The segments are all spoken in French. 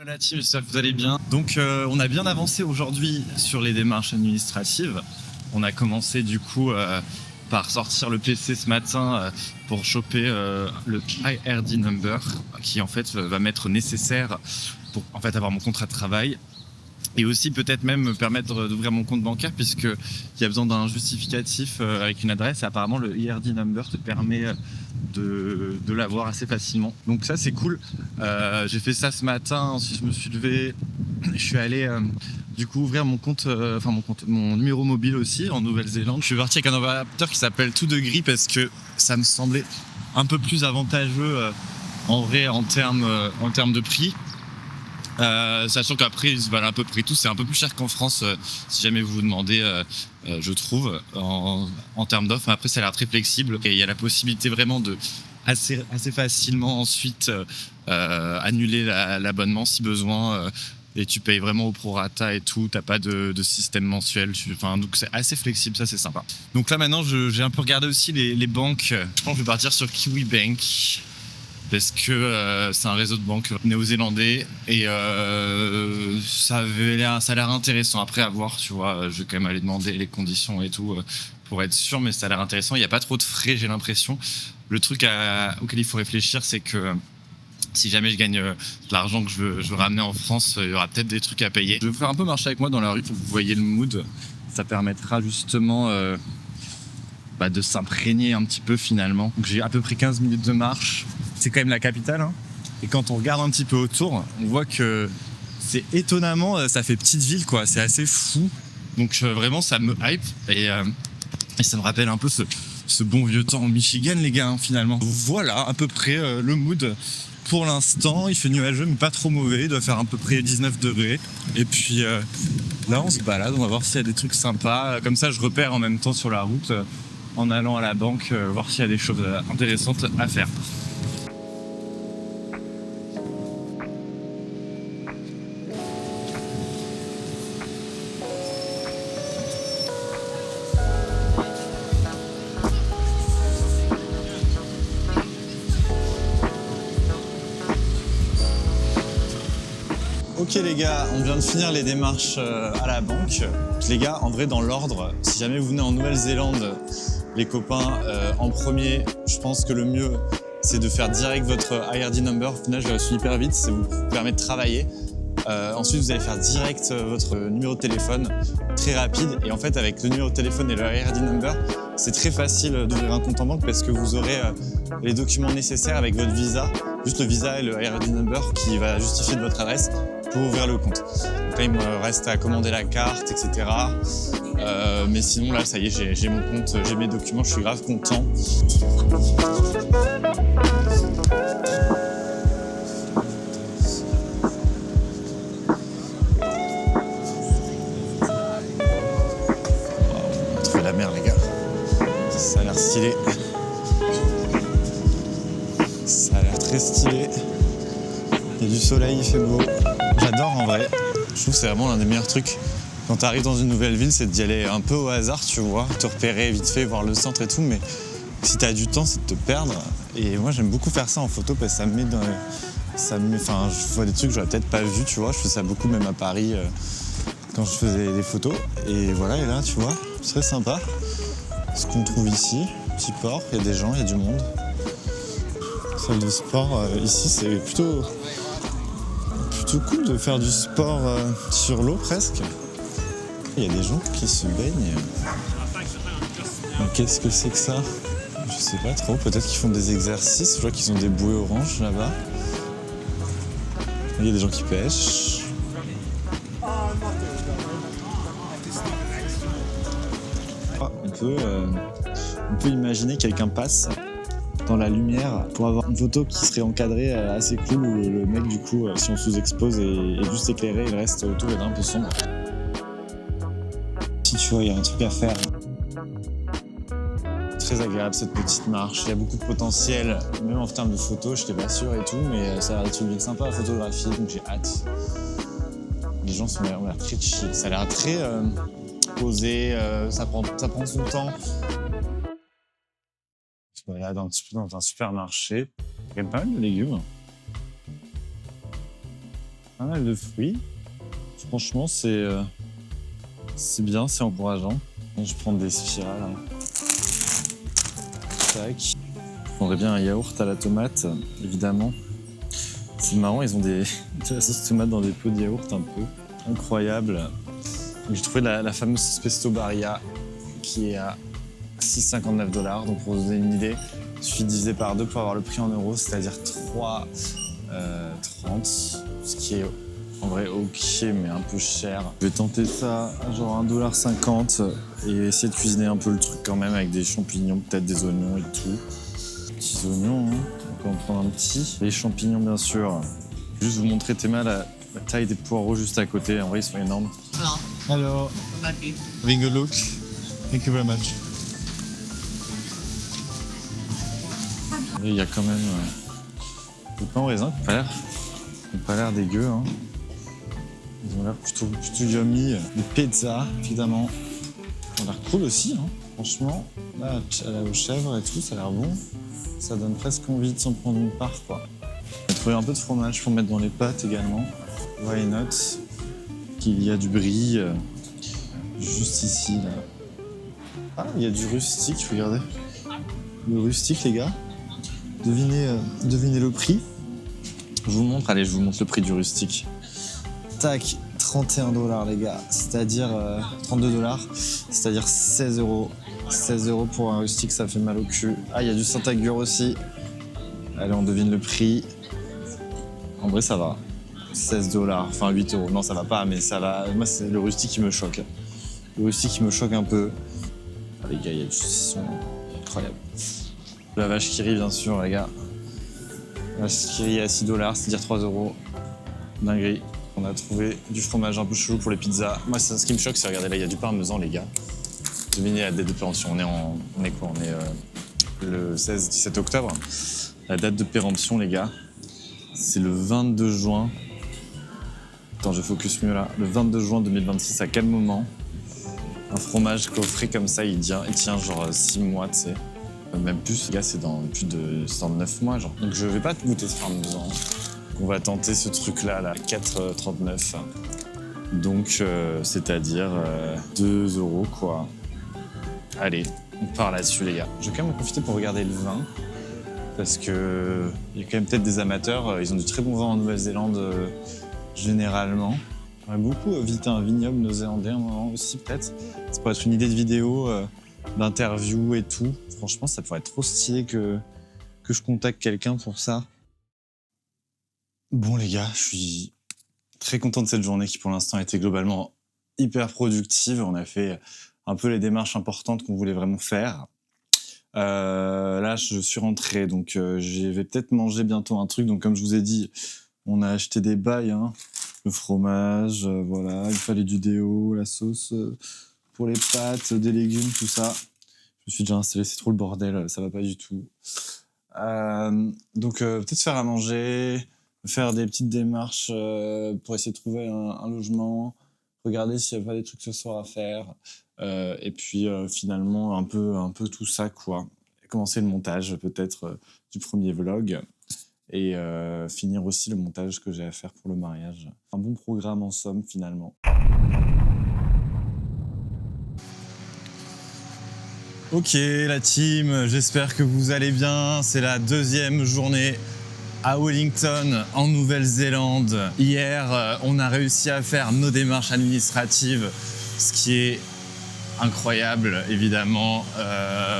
La team, j'espère que vous allez bien. Donc on a bien avancé aujourd'hui sur les démarches administratives. On a commencé du coup par sortir le PC ce matin pour choper le IRD number qui en fait va m'être nécessaire pour en fait avoir mon contrat de travail. Et aussi peut-être même me permettre d'ouvrir mon compte bancaire puisqu'il y a besoin d'un justificatif avec une adresse et apparemment le IRD number te permet de l'avoir assez facilement. Donc ça c'est cool. J'ai fait ça ce matin, ensuite je me suis levé, je suis allé du coup ouvrir mon compte, mon numéro mobile aussi en Nouvelle-Zélande. Je suis parti avec un opérateur qui s'appelle Tout de Gris parce que ça me semblait un peu plus avantageux en vrai en termes de prix. Sachant qu'après ils se valent à peu près tout, c'est un peu plus cher qu'en France si jamais vous vous demandez, je trouve en termes d'offres. Après ça a l'air très flexible et il y a la possibilité vraiment de assez facilement ensuite annuler l'abonnement si besoin et tu payes vraiment au prorata et tout, t'as pas de système mensuel, donc c'est assez flexible, ça c'est sympa. Donc là maintenant j'ai un peu regardé aussi les banques, je pense que je vais partir sur Kiwi Bank parce que c'est un réseau de banques néo-zélandais et ça a l'air intéressant. Après à voir, tu vois, je vais quand même aller demander les conditions et tout pour être sûr, mais ça a l'air intéressant. Il n'y a pas trop de frais, j'ai l'impression. Le truc auquel il faut réfléchir, c'est que si jamais je gagne de l'argent que je veux ramener en France, il y aura peut-être des trucs à payer. Je vais vous faire un peu marcher avec moi dans la rue pour que vous voyez le mood. Ça permettra justement de s'imprégner un petit peu finalement. Donc j'ai à peu près 15 minutes de marche. C'est quand même la capitale, hein. Et quand on regarde un petit peu autour, on voit que c'est étonnamment, ça fait petite ville, quoi. C'est assez fou. Donc vraiment, ça me hype et ça me rappelle un peu ce bon vieux temps au Michigan, les gars, hein, finalement. Voilà à peu près le mood pour l'instant. Il fait nuageux, mais pas trop mauvais. Il doit faire à peu près 19 degrés. Et puis là, on se balade. On va voir s'il y a des trucs sympas. Comme ça, je repère en même temps sur la route en allant à la banque, voir s'il y a des choses intéressantes à faire. Ok les gars, on vient de finir les démarches à la banque. Les gars, en vrai dans l'ordre, si jamais vous venez en Nouvelle-Zélande, les copains, en premier, je pense que le mieux c'est de faire direct votre IRD number. Au final, je l'ai reçu hyper vite, ça vous permet de travailler. Ensuite, vous allez faire direct votre numéro de téléphone, très rapide. Et en fait, avec le numéro de téléphone et le IRD number, c'est très facile d'ouvrir un compte en banque parce que vous aurez les documents nécessaires avec votre visa, juste le visa et le IRD number qui va justifier de votre adresse pour ouvrir le compte. Donc là, il me reste à commander la carte, etc. Mais sinon, là, ça y est, j'ai mon compte, j'ai mes documents, je suis grave content. La mer les gars, ça a l'air stylé, ça a l'air très stylé, il y a du soleil, il fait beau, j'adore en vrai, je trouve que c'est vraiment l'un des meilleurs trucs quand tu arrives dans une nouvelle ville, c'est d'y aller un peu au hasard, tu vois, te repérer vite fait, voir le centre et tout, mais si tu as du temps c'est de te perdre et moi j'aime beaucoup faire ça en photo parce que ça me met dans je vois des trucs que j'aurais peut-être pas vu, tu vois, je fais ça beaucoup même à Paris quand je faisais des photos et voilà, et là tu vois, c'est très sympa ce qu'on trouve ici, petit port, il y a des gens, il y a du monde. Salle de sport, ici c'est plutôt cool de faire du sport sur l'eau presque. Il y a des gens qui se baignent. Mais qu'est-ce que c'est que ça? Je sais pas trop, peut-être qu'ils font des exercices, je vois qu'ils ont des bouées oranges là-bas. Il y a des gens qui pêchent. On peut imaginer quelqu'un passe dans la lumière pour avoir une photo qui serait encadrée assez cool où le mec du coup si on sous-expose est juste éclairé et le reste autour est un peu sombre. Si tu vois, il y a un truc à faire. Très agréable cette petite marche, il y a beaucoup de potentiel, même en termes de photos, je n'étais pas sûr et tout, mais ça a l'air d'être une ville sympa à photographier, donc j'ai hâte. Les gens ont l'air très chill, ça a l'air très posé, ça prend son temps. Je me regarde un petit peu dans un supermarché, il y a quand même pas mal de légumes. Pas mal de fruits. Franchement, c'est bien, c'est encourageant. Je prends des spirales. Hein. Tac. Je prendrais bien un yaourt à la tomate, évidemment. C'est marrant, ils ont de la sauce tomate dans des pots de yaourt un peu. Incroyable. J'ai trouvé la fameuse sauce pesto barilla qui est à 6,59 $. Donc pour vous donner une idée, il suffit de diviser par 2 pour avoir le prix en euros, c'est-à-dire 3,30, ce qui est en vrai ok mais un peu cher. Je vais tenter ça à genre 1,50 $ et essayer de cuisiner un peu le truc quand même avec des champignons, peut-être des oignons et tout. Petits oignons, hein. On peut en prendre un petit. Les champignons bien sûr. Juste vous montrer Théma la taille des poireaux juste à côté, en vrai ils sont énormes. Hello. Having a look. Thank you very much. Et il y a quand même des pains au raisin qui n'ont pas l'air dégueu. Hein. Ils ont l'air plutôt yummy. Des pizzas, évidemment. Ils ont l'air cool aussi, hein. Franchement. Là, aux chèvres et tout, ça a l'air bon. Ça donne presque envie de s'en prendre une part, quoi. J'ai trouvé un peu de fromage pour mettre dans les pâtes également. Why not? Qu'il y a du brie juste ici, là. Ah, il y a du rustique, regardez. Le rustique, les gars. Devinez le prix. Je vous montre, allez, je vous montre le prix du rustique. Tac, 31 $, les gars. C'est-à-dire 32 $, c'est-à-dire 16 €. 16 € pour un rustique, ça fait mal au cul. Ah, il y a du Saint-Agur aussi. Allez, on devine le prix. En vrai, ça va. 16 $, enfin 8 €. Non, ça va pas, mais ça va. Moi, c'est le rustique qui me choque. Le rustique qui me choque un peu. Ah, les gars, il y a du saucisson incroyable. La vache qui rit, bien sûr, les gars. La vache qui rit à 6 $, c'est-à-dire 3 €. Dinguerie. On a trouvé du fromage un peu chelou pour les pizzas. Moi, ce qui me choque, c'est, regardez, là, il y a du parmesan, les gars. Devinez la date de péremption. On est quoi? On est le 16-17 octobre. La date de péremption, les gars, c'est le 22 juin. Attends, je focus mieux là. Le 22 juin 2026, à quel moment un fromage coffré comme ça, il tient genre 6 mois, tu sais. Même plus, les gars, c'est dans 9 mois, genre. Donc je vais pas goûter ce parmesan. On va tenter ce truc-là, là, 4,39 €. Donc, c'est-à-dire 2 €, quoi. Allez, on part là-dessus, les gars. Je vais quand même en profiter pour regarder le vin. Parce que il y a quand même peut-être des amateurs. Ils ont du très bon vin en Nouvelle-Zélande, généralement. J'aimerais beaucoup visiter un vignoble néo-zélandais un moment aussi, peut-être. Ça pourrait être une idée de vidéo, d'interview et tout. Franchement, ça pourrait être trop stylé que je contacte quelqu'un pour ça. Bon, les gars, je suis très content de cette journée qui, pour l'instant, a été globalement hyper productive. On a fait un peu les démarches importantes qu'on voulait vraiment faire. Là, je suis rentré, donc je vais peut-être manger bientôt un truc. Donc, comme je vous ai dit, on a acheté des bails, hein, le fromage, voilà, il fallait du déo, la sauce pour les pâtes, des légumes, tout ça. Je me suis déjà installé, c'est trop le bordel, ça va pas du tout. Donc, peut-être faire à manger, faire des petites démarches pour essayer de trouver un logement, regarder s'il n'y a pas des trucs ce soir à faire. Et puis finalement un peu tout ça, quoi. Commencer le montage peut-être du premier vlog et finir aussi le montage que j'ai à faire pour le mariage. Un bon programme en somme finalement. Ok la team, j'espère que vous allez bien. C'est la deuxième journée à Wellington, en Nouvelle-Zélande. Hier, on a réussi à faire nos démarches administratives, ce qui est incroyable, évidemment.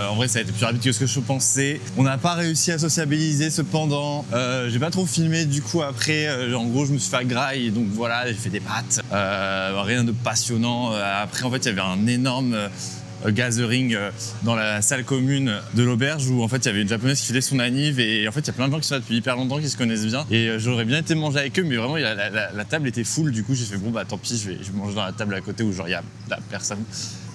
En vrai, ça a été plus rapide que ce que je pensais. On n'a pas réussi à sociabiliser cependant. J'ai pas trop filmé du coup après. En gros, je me suis fait graille, donc voilà, j'ai fait des pâtes. Rien de passionnant. Après, en fait, il y avait un énorme gathering dans la salle commune de l'auberge où en fait il y avait une japonaise qui fêtait son anniv et en fait il y a plein de gens qui sont là depuis hyper longtemps, qui se connaissent bien et j'aurais bien été manger avec eux mais vraiment la table était full, du coup j'ai fait bon bah tant pis, je vais manger dans la table à côté où genre il y a personne.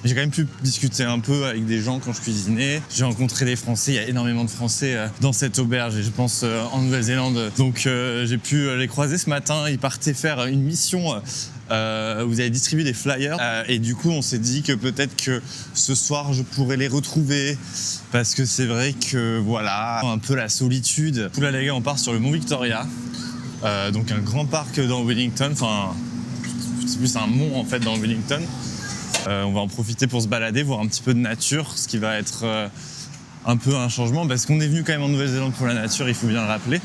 J'ai quand même pu discuter un peu avec des gens quand je cuisinais. J'ai rencontré des Français, il y a énormément de Français dans cette auberge et je pense en Nouvelle-Zélande. Donc j'ai pu les croiser ce matin, ils partaient faire une mission. Vous avez distribué des flyers et du coup on s'est dit que peut-être que ce soir je pourrais les retrouver parce que c'est vrai que voilà, un peu la solitude. Là les gars, on part sur le Mont Victoria. Donc un grand parc dans Wellington, enfin c'est plus un mont en fait dans Wellington. On va en profiter pour se balader, voir un petit peu de nature, ce qui va être un peu un changement parce qu'on est venu quand même en Nouvelle-Zélande pour la nature, il faut bien le rappeler.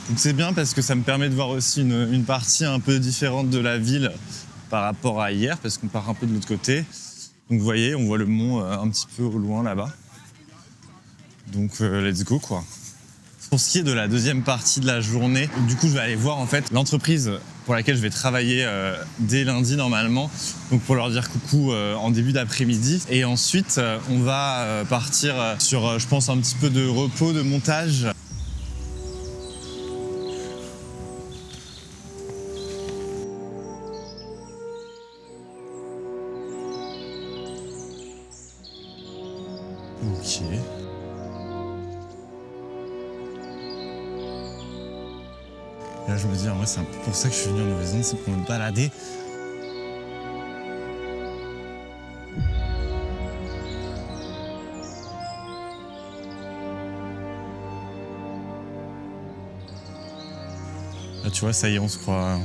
Donc c'est bien parce que ça me permet de voir aussi une partie un peu différente de la ville par rapport à hier parce qu'on part un peu de l'autre côté. Donc vous voyez, on voit le mont un petit peu au loin là-bas. Donc let's go quoi. Pour ce qui est de la deuxième partie de la journée, du coup je vais aller voir en fait l'entreprise pour laquelle je vais travailler dès lundi normalement. Donc pour leur dire coucou en début d'après-midi. Et ensuite on va partir sur je pense un petit peu de repos, de montage. Ok. Et là, je me dis, en vrai, c'est un peu pour ça que je suis venu en Nouvelle-Zélande, c'est pour me balader. Là, tu vois, ça y est, on se croit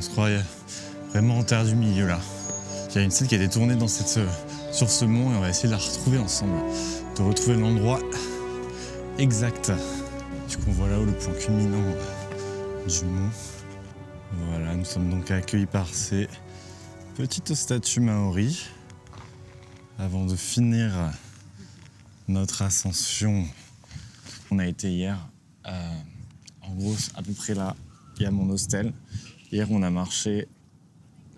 vraiment en terre du milieu, là. Il y a une scène qui a été tournée sur ce mont et on va essayer de la retrouver ensemble, de retrouver l'endroit exact. Du coup, on voit là-haut le point culminant du mont. Voilà, nous sommes donc accueillis par ces petites statues maoris. Avant de finir notre ascension, on a été hier, en gros, à peu près là, il y a mon hostel. Hier, on a marché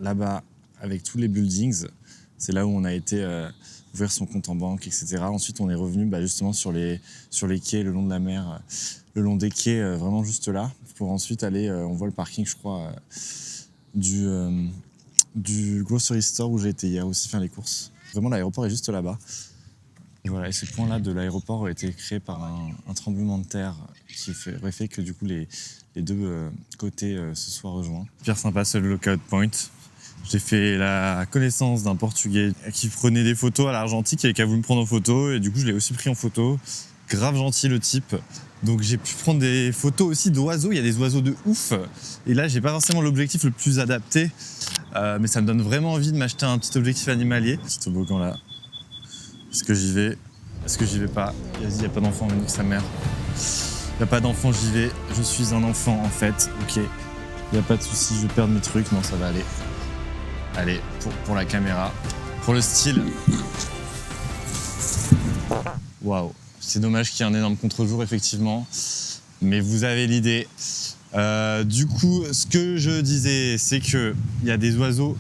là-bas avec tous les buildings. C'est là où on a été ouvrir son compte en banque, etc. Ensuite, on est revenu justement sur les quais, le long de la mer, le long des quais, vraiment juste là, pour ensuite aller, on voit le parking, je crois, du grocery store où j'ai été hier aussi faire les courses. Vraiment, l'aéroport est juste là-bas. Et voilà, et ce point-là de l'aéroport a été créé par un tremblement de terre qui aurait fait que du coup les deux côtés se soient rejoints. Hyper sympa ce lookout point. J'ai fait la connaissance d'un Portugais qui prenait des photos à l'argentique et qui a voulu me prendre en photo. Et du coup, je l'ai aussi pris en photo. Grave gentil le type. Donc j'ai pu prendre des photos aussi d'oiseaux. Il y a des oiseaux de ouf. Et là, j'ai pas forcément l'objectif le plus adapté. Mais ça me donne vraiment envie de m'acheter un petit objectif animalier. Petit toboggan là. Est-ce que j'y vais? Est-ce que j'y vais pas? Vas-y, il n'y a pas d'enfant, mais nique sa mère. Il n'y a pas d'enfant, j'y vais. Je suis un enfant en fait. Ok. Il n'y a pas de souci, je vais perdre mes trucs. Non, ça va aller. Allez, pour la caméra, pour le style. Waouh, c'est dommage qu'il y ait un énorme contre-jour, effectivement. Mais vous avez l'idée. Du coup, ce que je disais, c'est qu'il y a des oiseaux,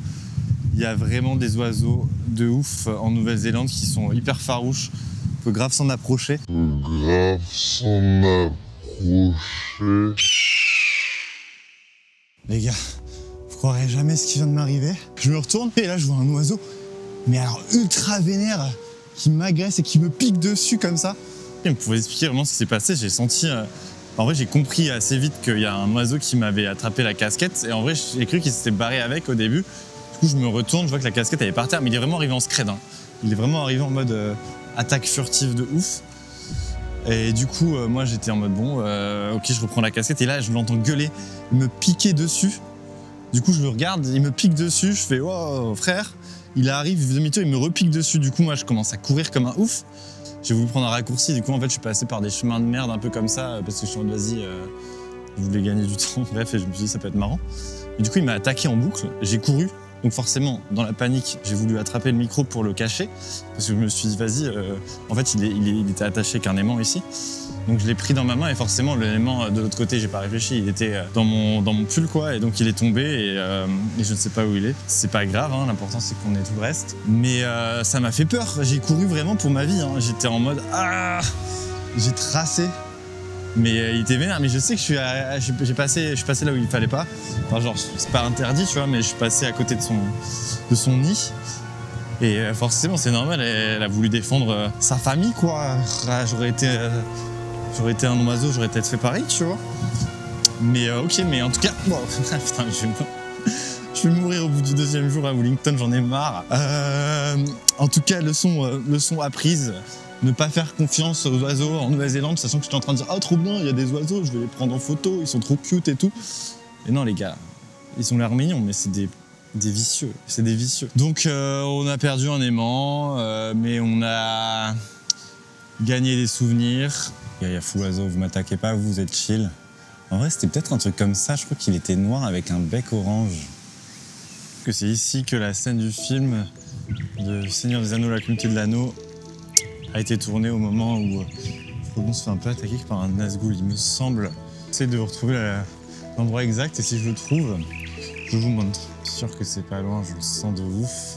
il y a vraiment des oiseaux de ouf en Nouvelle-Zélande qui sont hyper farouches. On peut grave s'en approcher. Les gars, vous croirez jamais ce qui vient de m'arriver. Je me retourne et là je vois un oiseau, mais alors ultra vénère, qui m'agresse et qui me pique dessus comme ça. Pour vous expliquer vraiment ce qui s'est passé, j'ai senti... En vrai, j'ai compris assez vite qu'il y a un oiseau qui m'avait attrapé la casquette et en vrai, j'ai cru qu'il s'était barré avec au début. Du coup, je me retourne, je vois que la casquette elle est par terre, mais il est vraiment arrivé en scred. Hein. Il est vraiment arrivé en mode attaque furtive de ouf. Et du coup, moi j'étais en mode bon, ok, je reprends la casquette et là je l'entends gueuler, me piquer dessus. Du coup, je le regarde, il me pique dessus, je fais wow, frère. Il arrive demi-tour, il me repique dessus. Du coup, moi je commence à courir comme un ouf. J'ai voulu prendre un raccourci, du coup, en fait, je suis passé par des chemins de merde un peu comme ça parce que je suis en mode vas-y, je voulais gagner du temps. Bref, et je me suis dit ça peut être marrant. Et du coup, il m'a attaqué en boucle, j'ai couru. Donc forcément, dans la panique, j'ai voulu attraper le micro pour le cacher parce que je me suis dit, vas-y, en fait, il était attaché avec un aimant ici. Donc je l'ai pris dans ma main et forcément, l'aimant de l'autre côté, j'ai pas réfléchi, il était dans mon pull, quoi. Et donc il est tombé et je ne sais pas où il est. C'est pas grave, hein, l'important c'est qu'on ait tout le reste. Mais ça m'a fait peur, j'ai couru vraiment pour ma vie. Hein. J'étais en mode, j'ai tracé. Mais il était vénère, mais je sais que je suis passé là où il fallait pas. Enfin, genre, c'est pas interdit, tu vois, mais je suis passé à côté de son nid. Et forcément, c'est normal, elle a voulu défendre sa famille, quoi. J'aurais été un oiseau, j'aurais peut-être fait pareil, tu vois. Mais ok, mais en tout cas, bon, putain, je vais mourir au bout du deuxième jour à Wellington, j'en ai marre. En tout cas, leçon apprise. Ne pas faire confiance aux oiseaux en Nouvelle-Zélande, sachant que j'étais en train de dire « Ah, trop bien, il y a des oiseaux, je vais les prendre en photo, ils sont trop cute et tout. » Et non, les gars, ils ont l'air mignons, mais c'est des vicieux. C'est des vicieux. Donc, on a perdu un aimant, mais on a gagné des souvenirs. Il y a fou oiseau, vous m'attaquez pas, vous êtes chill. En vrai, c'était peut-être un truc comme ça. Je crois qu'il était noir avec un bec orange. Que c'est ici que la scène du film de Seigneur des Anneaux, la communauté de l'anneau a été tournée au moment où Frodon se fait un peu attaquer par un Nazgûl, il me semble. J'essaie de retrouver l'endroit exact et si je le trouve, je vous montre. Je suis sûr que c'est pas loin, je le sens de ouf.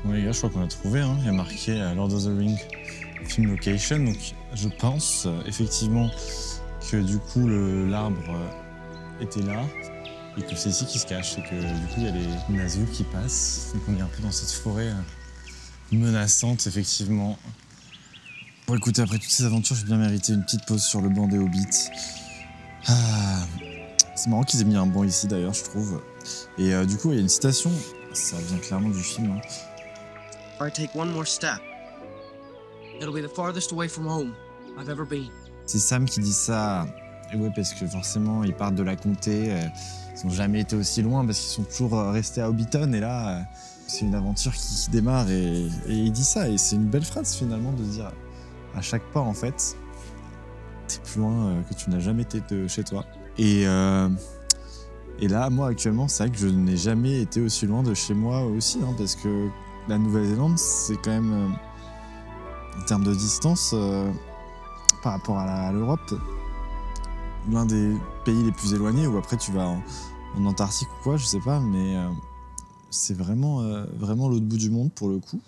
Bon les gars, je crois qu'on l'a trouvé, hein. Il y a marqué Lord of the Rings film location, donc je pense effectivement que du coup l'arbre était là et que c'est ici qu'il se cache et que du coup il y a les Nazgûl qui passent. Donc on est un peu dans cette forêt menaçante effectivement. Bon écoutez, après toutes ces aventures, j'ai bien mérité une petite pause sur le banc des hobbits. Ah, c'est marrant qu'ils aient mis un banc ici d'ailleurs, je trouve. Et du coup il y a une citation, ça vient clairement du film. Hein. If I take one more step, it'll be the farthest away from home I've ever been. C'est Sam qui dit ça. Et ouais, parce que forcément, ils partent de la comté. Ils n'ont jamais été aussi loin parce qu'ils sont toujours restés à Hobbiton. Et là, c'est une aventure qui démarre. Et il dit ça. Et c'est une belle phrase finalement de dire à chaque pas, en fait, t'es plus loin que tu n'as jamais été de chez toi. Et là, moi, actuellement, c'est vrai que je n'ai jamais été aussi loin de chez moi aussi. Hein, parce que la Nouvelle-Zélande, c'est quand même, en termes de distance, par rapport à l'Europe, l'un des pays les plus éloignés, ou après tu vas en Antarctique ou quoi, je sais pas, mais c'est vraiment l'autre bout du monde pour le coup.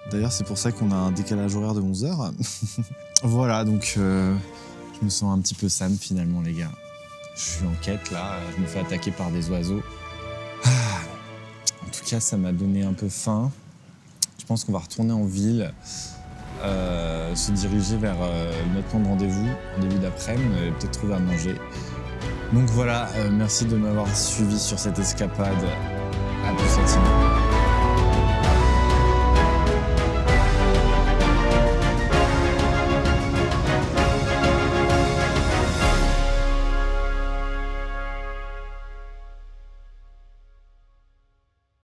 D'ailleurs, c'est pour ça qu'on a un décalage horaire de 11 heures. Voilà, donc je me sens un petit peu Sam finalement, les gars. Je suis en quête là, je me fais attaquer par des oiseaux. En tout cas, ça m'a donné un peu faim. Je pense qu'on va retourner en ville. Se diriger vers notre point de rendez-vous en début d'après-midi et peut-être trouver à manger. Donc voilà, merci de m'avoir suivi sur cette escapade. À plus, Santino.